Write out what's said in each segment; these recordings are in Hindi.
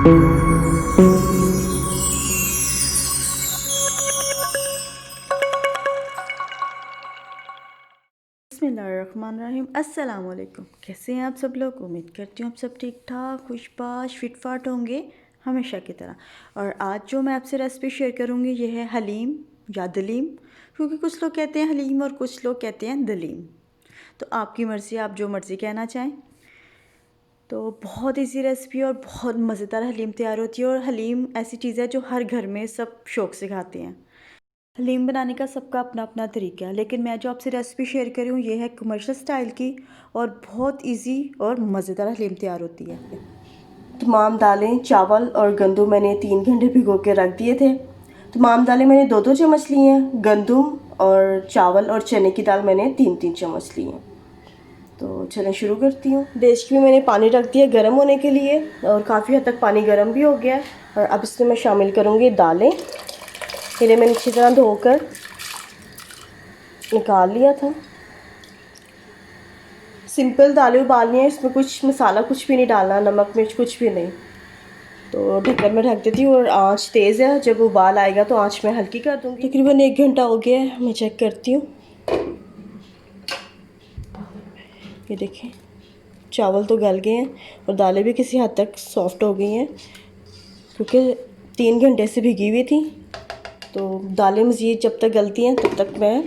बिस्मिल्लाहिर्रहमानिर्रहीम। अस्सलाम वालेकुम। कैसे हैं आप सब लोग? उम्मीद करती हूँ आप सब ठीक ठाक खुशबाश फिटफाट होंगे हमेशा की तरह। और आज जो मैं आपसे रेसिपी शेयर करूँगी ये है हलीम या दलीम, क्योंकि कुछ लोग कहते हैं हलीम और कुछ लोग कहते हैं दलीम। तो आपकी मर्ज़ी, आप जो मर्ज़ी कहना चाहें। तो बहुत इजी रेसिपी और बहुत मज़ेदार हलीम तैयार होती है। और हलीम ऐसी चीज़ है जो हर घर में सब शौक़ से खाते हैं। हलीम बनाने का सबका अपना अपना तरीका है, लेकिन मैं जो आपसे रेसिपी शेयर कर रही हूँ ये है कमर्शियल स्टाइल की और बहुत इजी और मज़ेदार हलीम तैयार होती है। तमाम दालें, चावल और गंदुम मैंने 3 घंटे भिगो के रख दिए थे। तमाम दालें मैंने 2-2 चम्मच ली हैं। गंदुम और चावल और चने की दाल मैंने 3-3 चम्मच ली हैं। तो चलें शुरू करती हूँ। डेचकी में मैंने पानी रख दिया गर्म होने के लिए और काफ़ी हद तक पानी गर्म भी हो गया है। और अब इसमें मैं शामिल करूँगी दालें। इन्हें मैंने अच्छी तरह धोकर निकाल लिया था। सिंपल दालें उबालनी है, इसमें कुछ मसाला कुछ भी नहीं डालना, नमक मिर्च कुछ भी नहीं। तो ढक्कन में ढक देती हूँ और आंच तेज़ है। जब उबाल आएगा तो आंच मैं हल्की कर दूँगी। तकरीबन 1 घंटा हो गया है, मैं चेक करती हूँ। ये देखें, चावल तो गल गए हैं और दालें भी किसी हद तक सॉफ्ट हो गई हैं, क्योंकि 3 घंटे से भिगी हुई थी। तो दालें मज़ीद जब तक गलती हैं तब तक मैं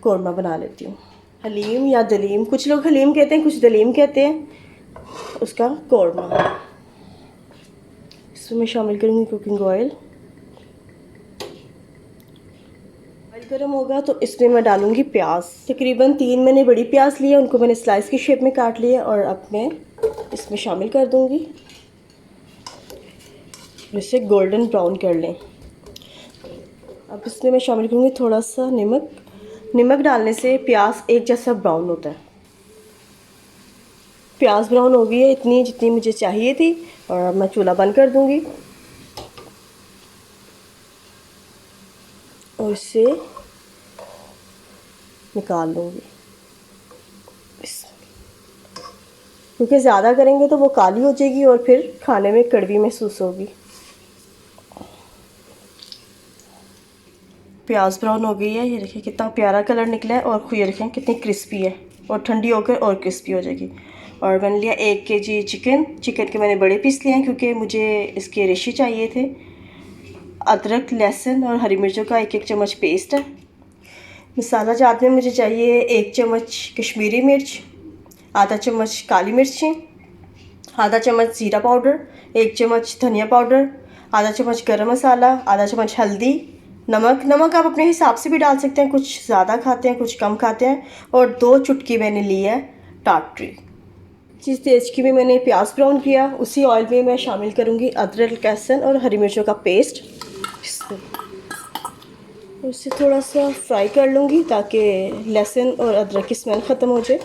कौरमा बना लेती हूँ। हलीम या दलीम, कुछ लोग हलीम कहते हैं कुछ दलीम कहते हैं, उसका कौरमा। इसमें मैं शामिल करूँगी कुकिंग ऑयल। ऑयल गर्म होगा तो इसमें मैं डालूँगी प्याज। तकरीबन 3 मैंने बड़ी प्याज ली है, उनको मैंने स्लाइस की शेप में काट लिया और अब मैं इसमें शामिल कर दूँगी। इसे गोल्डन ब्राउन कर लें। अब इसमें मैं शामिल करूँगी थोड़ा सा नमक। नमक डालने से प्याज एक जैसा ब्राउन होता है। प्याज ब्राउन हो गई है इतनी जितनी मुझे चाहिए थी और मैं चूल्हा बंद कर दूँगी और इसे निकाल लूँगी। क्योंकि ज़्यादा करेंगे तो वो काली हो जाएगी और फिर खाने में कड़वी महसूस होगी। प्याज ब्राउन हो गई है, ये देखिए कितना प्यारा कलर निकला है और ये देखें कितनी क्रिस्पी है और ठंडी होकर और क्रिस्पी हो जाएगी। और मैंने लिया 1 kg चिकन के मैंने बड़े पीस लिए हैं क्योंकि मुझे इसके रेशे चाहिए थे। अदरक, लहसुन और हरी मिर्चों का 1-1 चम्मच पेस्ट है। मसाला जात में मुझे चाहिए 1 चम्मच कश्मीरी मिर्च, आधा चम्मच काली मिर्चें, आधा चम्मच ज़ीरा पाउडर, 1 चम्मच धनिया पाउडर, आधा चम्मच गरम मसाला, आधा चम्मच हल्दी, नमक आप अपने हिसाब से भी डाल सकते हैं, कुछ ज़्यादा खाते हैं कुछ कम खाते हैं। और 2 चुटकी मैंने ली है टाटरी। जिस तेज की भी मैंने प्याज ब्राउन किया उसी ऑयल में मैं शामिल करूँगी अदरक, लहसुन और हरी मिर्चों का पेस्ट। इसे थोड़ा सा फ्राई कर लूँगी ताकि लहसुन और अदरक की स्मेल ख़त्म हो जाए।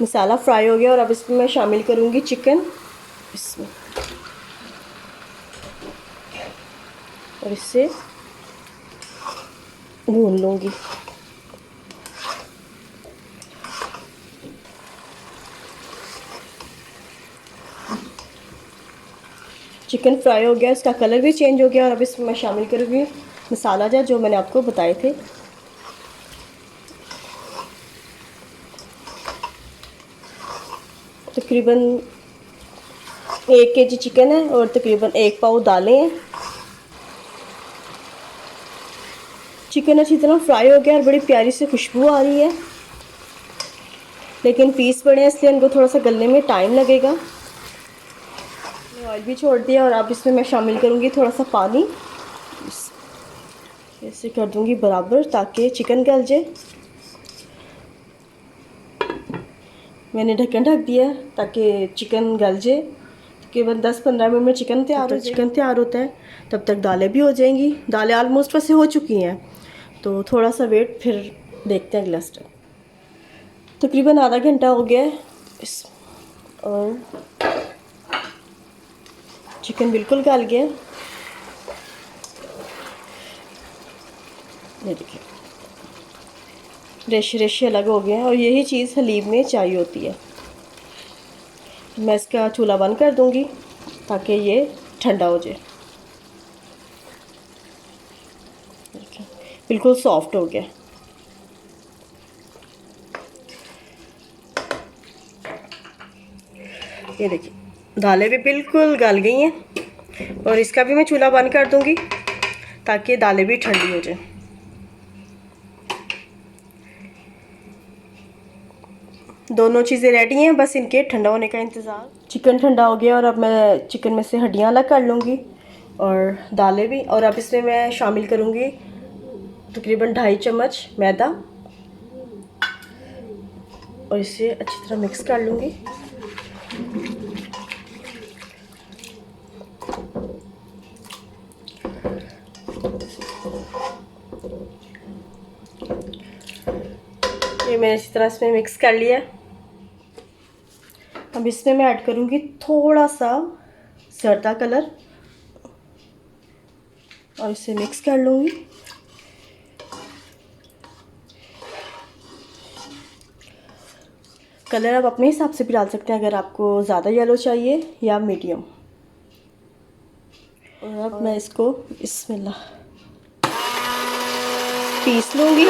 मसाला फ्राई हो गया और अब इसमें मैं शामिल करूँगी चिकन इसमें और इसे भून लूँगी। चिकन फ्राई हो गया, इसका कलर भी चेंज हो गया और अब इसमें मैं शामिल करूँगी मसाला जो मैंने आपको बताए थे। तकरीबन 1 kg चिकन है और तकरीबन 1 पाव दालें हैं। चिकन अच्छी तरह फ्राई हो गया और बड़ी प्यारी से खुशबू आ रही है, लेकिन पीस बड़े हैं इसलिए इनको थोड़ा सा गलने में टाइम लगेगा। मैंने ऑयल भी छोड़ दिया और अब इसमें मैं शामिल करूँगी थोड़ा सा पानी। ऐसे कर दूँगी बराबर ताकि चिकन गल जाए। मैंने ढक्कन ढक दिया ताकि चिकन गल जाए। तकरीबन 10-15 मिनट में चिकन तैयार होता है, तब तक दालें भी हो जाएंगी। दालें आलमोस्ट वैसे हो चुकी हैं, तो थोड़ा सा वेट फिर देखते हैं अगला स्टेप। तकरीबन आधा घंटा हो गया है और चिकन बिल्कुल गल गया। ये देखिए रेशे रेशे अलग हो गए हैं और यही चीज़ हलीम में चाहिए होती है। मैं इसका चूल्हा बंद कर दूंगी ताकि ये ठंडा हो जाए। बिल्कुल सॉफ्ट हो गया। ये देखिए दालें भी बिल्कुल गल गई हैं और इसका भी मैं चूल्हा बंद कर दूंगी ताकि दालें भी ठंडी हो जाए। दोनों चीज़ें रेडी हैं, बस इनके ठंडा होने का इंतज़ार। चिकन ठंडा हो गया और अब मैं चिकन में से हड्डियाँ अलग कर लूँगी और दालें भी। और अब इसमें मैं शामिल करूँगी तकरीबन 2.5 चम्मच मैदा और इसे अच्छी तरह मिक्स कर लूँगी। ये मैंने इसी तरह इसमें मिक्स कर लिया। अब इसमें मैं ऐड करूँगी थोड़ा सा जर्दा कलर और इसे मिक्स कर लूँगी। कलर आप अपने हिसाब से भी डाल सकते हैं, अगर आपको ज़्यादा येलो चाहिए या मीडियम। और अब मैं इसको बिस्मिल्लाह पीस लूँगी।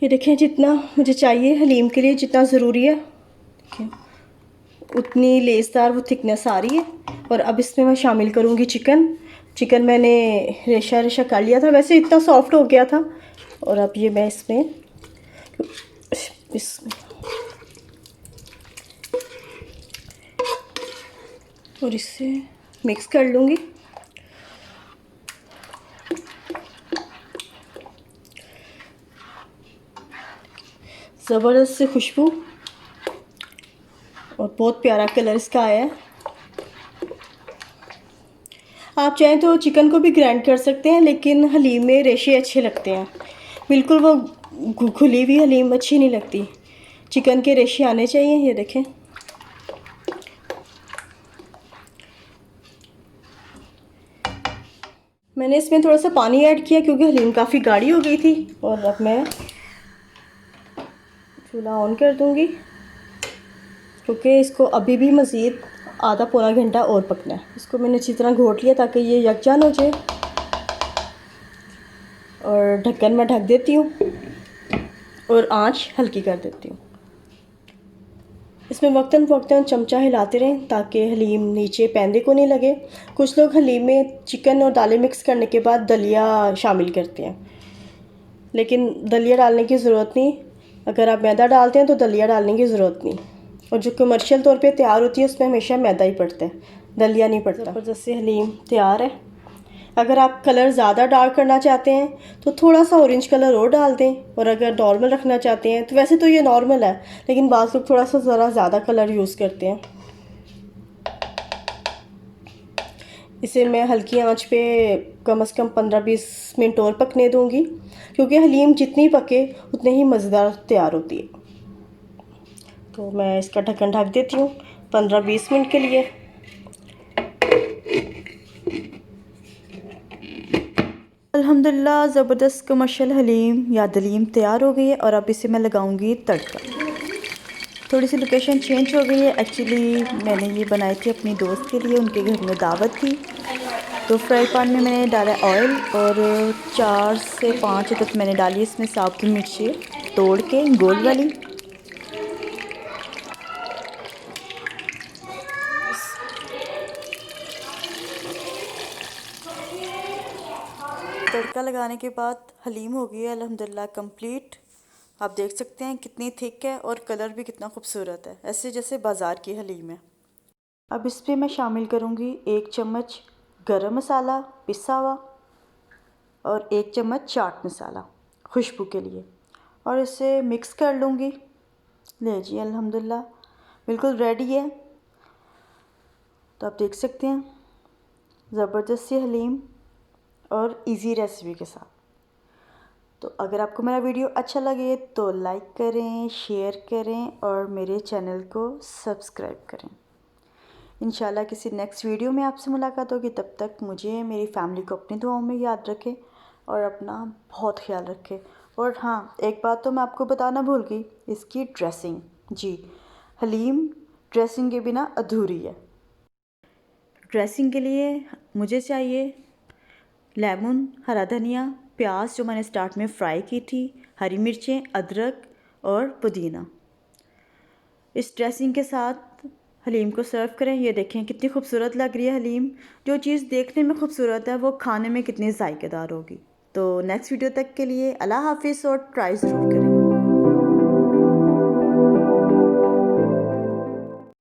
ये देखें जितना मुझे चाहिए हलीम के लिए, जितना ज़रूरी है देखें उतनी लेसदार वो थिकनेस आ रही है। और अब इसमें मैं शामिल करूँगी चिकन मैंने रेशा रेशा कर लिया था, वैसे इतना सॉफ्ट हो गया था। और अब ये मैं इसमें और इससे मिक्स कर लूँगी। ज़बरदस्त से खुशबू और बहुत प्यारा कलर इसका आया है। आप चाहें तो चिकन को भी ग्राइंड कर सकते हैं, लेकिन हलीम में रेशे अच्छे लगते हैं। बिल्कुल वो खुली हुई हलीम अच्छी नहीं लगती, चिकन के रेशे आने चाहिए। ये देखें मैंने इसमें थोड़ा सा पानी ऐड किया क्योंकि हलीम काफ़ी गाढ़ी हो गई थी। और अब मैं चूल्हा ऑन कर दूंगी क्योंकि इसको अभी भी मज़ीद आधा पौना घंटा और पकना है। इसको मैंने अच्छी तरह घोट लिया ताकि ये यकजान हो जाए और ढक्कन में ढक देती हूँ और आंच हल्की कर देती हूँ। इसमें वक्तन फ़वक्तन चमचा हिलाते रहें ताकि हलीम नीचे पैंदे को नहीं लगे। कुछ लोग हलीम में चिकन और दालें मिक्स करने के बाद दलिया शामिल करते हैं, लेकिन दलिया डालने की ज़रूरत नहीं। अगर आप मैदा डालते हैं तो दलिया डालने की ज़रूरत नहीं। और जो कमर्शियल तौर पे तैयार होती है उसमें हमेशा मैदा ही पड़ता है, दलिया नहीं पड़ता। ज़बरदस्त से हलीम तैयार है। अगर आप कलर ज़्यादा डार्क करना चाहते हैं तो थोड़ा सा ऑरेंज कलर और डाल दें, और अगर नॉर्मल रखना चाहते हैं तो वैसे तो ये नॉर्मल है, लेकिन बाज़ लोग थोड़ा सा ज़रा ज़्यादा कलर यूज़ करते हैं। इसे मैं हल्की आंच पे कम से कम 15-20 मिनट और पकने दूंगी क्योंकि हलीम जितनी पके उतनी ही मज़ेदार तैयार होती है। तो मैं इसका ढक्कन ढक देती हूँ 15-20 मिनट के लिए। अल्हम्दुलिल्लाह ज़बरदस्त कमर्शियल हलीम या दलीम तैयार हो गई है। और अब इसे मैं लगाऊंगी तड़का। थोड़ी सी लोकेशन चेंज हो गई है, एक्चुअली मैंने ये बनाई थी अपनी दोस्त के लिए, उनके घर में दावत थी। तो फ्राई पैन में मैंने डाला ऑयल और 4 से 5 तक मैंने डाली इसमें साबुत मिर्ची तोड़ के गोल वाली। तड़का लगाने के बाद हलीम हो गई है अल्हम्दुलिल्लाह कंप्लीट। आप देख सकते हैं कितनी थिक है और कलर भी कितना खूबसूरत है, ऐसे जैसे बाज़ार की हलीम है। अब इस पर मैं शामिल करूँगी 1 चम्मच गरम मसाला पिसा हुआ और 1 चम्मच चाट मसाला खुशबू के लिए, और इसे मिक्स कर लूँगी। ले जी अल्हम्दुलिल्लाह बिल्कुल रेडी है। तो आप देख सकते हैं ज़बरदस्त सी हलीम और इजी रेसिपी के साथ। तो अगर आपको मेरा वीडियो अच्छा लगे तो लाइक करें, शेयर करें और मेरे चैनल को सब्सक्राइब करें। इंशाल्लाह किसी नेक्स्ट वीडियो में आपसे मुलाकात होगी। तब तक मुझे, मेरी फैमिली को अपनी दुआओं में याद रखें और अपना बहुत ख्याल रखें। और हाँ, एक बात तो मैं आपको बताना भूल गई, इसकी ड्रेसिंग। जी, हलीम ड्रेसिंग के बिना अधूरी है। ड्रेसिंग के लिए मुझे चाहिए लेमन, हरा धनिया, प्याज जो मैंने स्टार्ट में फ्राई की थी, हरी मिर्चें, अदरक और पुदीना। इस ड्रेसिंग के साथ हलीम को सर्व करें। ये देखें कितनी खूबसूरत लग रही है हलीम। जो चीज़ देखने में खूबसूरत है वो खाने में कितनी जायकेदार होगी। तो नेक्स्ट वीडियो तक के लिए अल्लाह हाफिज़ और ट्राई ज़रूर करें।